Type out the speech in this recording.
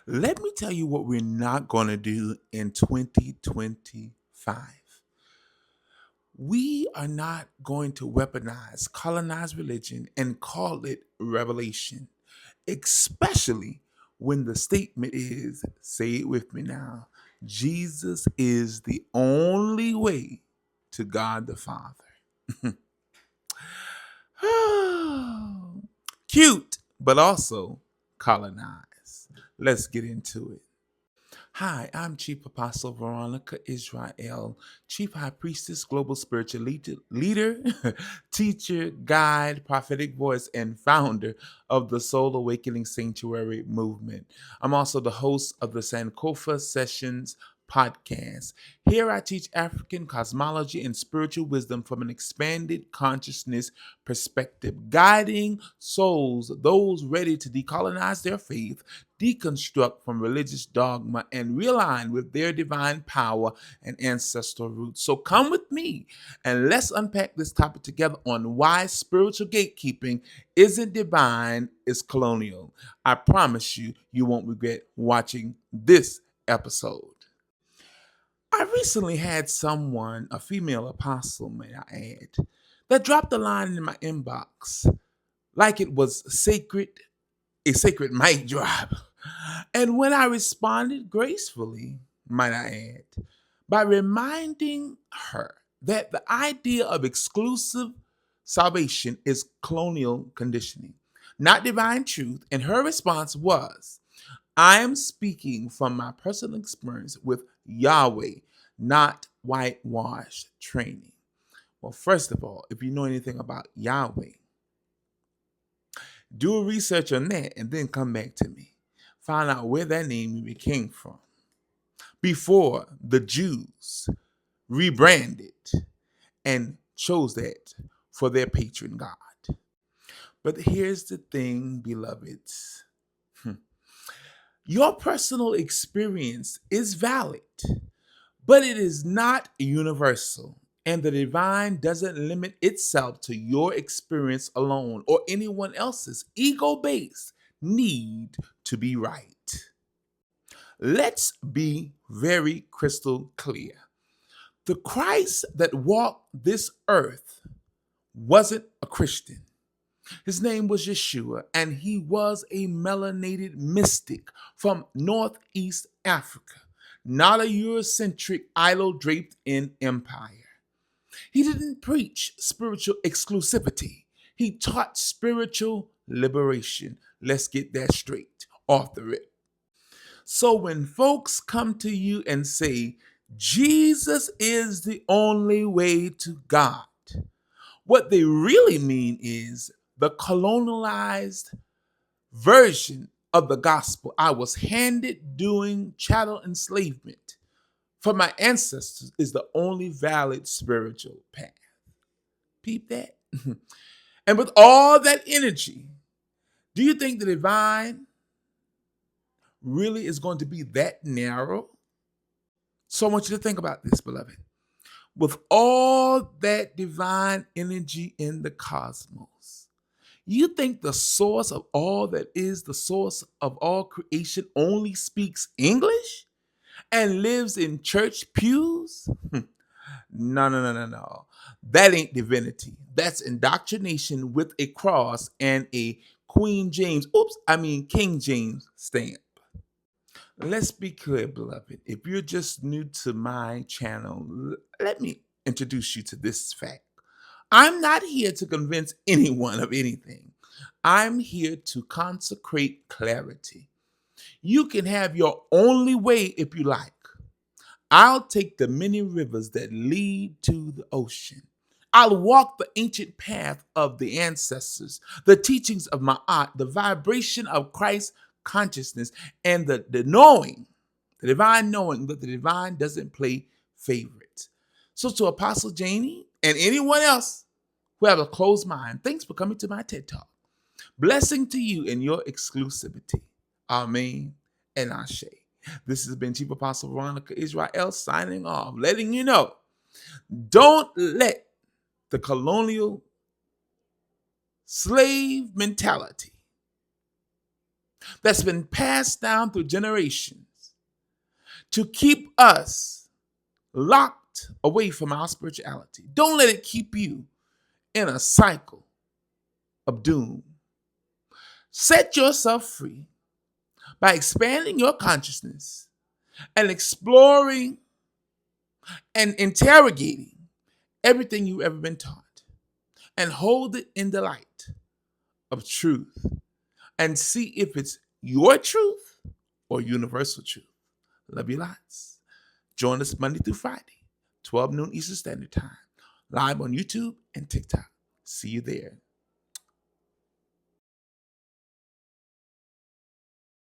Let me tell you what we're not going to do in 2025. We are not going to weaponize colonized religion and call it revelation, especially when the statement is, say it with me now, Jesus is the only way to God the Father. Cute, but also colonized. Let's get into it. Hi, I'm Chief Apostle Veronica Israel, Chief High Priestess, Global Spiritual Leader, teacher, guide, prophetic voice, and founder of the Soul Awakening Sanctuary Movement. I'm also the host of the Sankofa Sessions podcast. Here I teach African cosmology and spiritual wisdom from an expanded consciousness perspective, guiding souls, those ready to decolonize their faith, deconstruct from religious dogma, and realign with their divine power and ancestral roots. So come with me and let's unpack this topic together on why spiritual gatekeeping isn't divine, it's colonial. I promise you, you won't regret watching this episode. I recently had someone, a female apostle, may I add, that dropped a line in my inbox like it was a sacred mic drop. And when I responded gracefully, might I add, by reminding her that the idea of exclusive salvation is colonial conditioning, not divine truth, and her response was, I am speaking from my personal experience with Yahweh, not whitewashed training. Well, first of all, if you know anything about Yahweh, do a research on that and then come back to me. Find out where that name even came from. Before the Jews rebranded and chose that for their patron God. But here's the thing, beloveds. Your personal experience is valid, but it is not universal. And the divine doesn't limit itself to your experience alone or anyone else's ego based need to be right. Let's be very crystal clear. The Christ that walked this earth wasn't a Christian. His name was Yeshua, and he was a melanated mystic from Northeast Africa, not a Eurocentric idol draped in empire. He didn't preach spiritual exclusivity. He taught spiritual liberation. Let's get that straight off the rip. So when folks come to you and say, Jesus is the only way to God, what they really mean is the colonialized version of the gospel I was handed during chattel enslavement from my ancestors is the only valid spiritual path. Peep that. And with all that energy, do you think the divine really is going to be that narrow? So I want you to think about this, beloved. With all that divine energy in the cosmos, you think the source of all that is the source of all creation only speaks English and lives in church pews? No, no, no, no, no. That ain't divinity. That's indoctrination with a cross and a King James stamp. Let's be clear, beloved. If you're just new to my channel, let me introduce you to this fact. I'm not here to convince anyone of anything. I'm here to consecrate clarity. You can have your only way if you like. I'll take the many rivers that lead to the ocean. I'll walk the ancient path of the ancestors, the teachings of my art, the vibration of Christ's consciousness, and the knowing, the divine knowing that the divine doesn't play favorites. So to Apostle Janie and anyone else who have a closed mind, thanks for coming to my TED Talk. Blessing to you in your exclusivity. Amen and Ashe. This has been Chief Apostle Veronica Israel signing off, letting you know, don't let the colonial slave mentality that's been passed down through generations to keep us locked away from our spirituality. Don't let it keep you in a cycle of doom. Set yourself free by expanding your consciousness and exploring and interrogating everything you've ever been taught, and hold it in the light of truth and see if it's your truth or universal truth. Love you lots. Join us Monday through Friday, 12 noon Eastern Standard Time, live on YouTube and TikTok. See you there.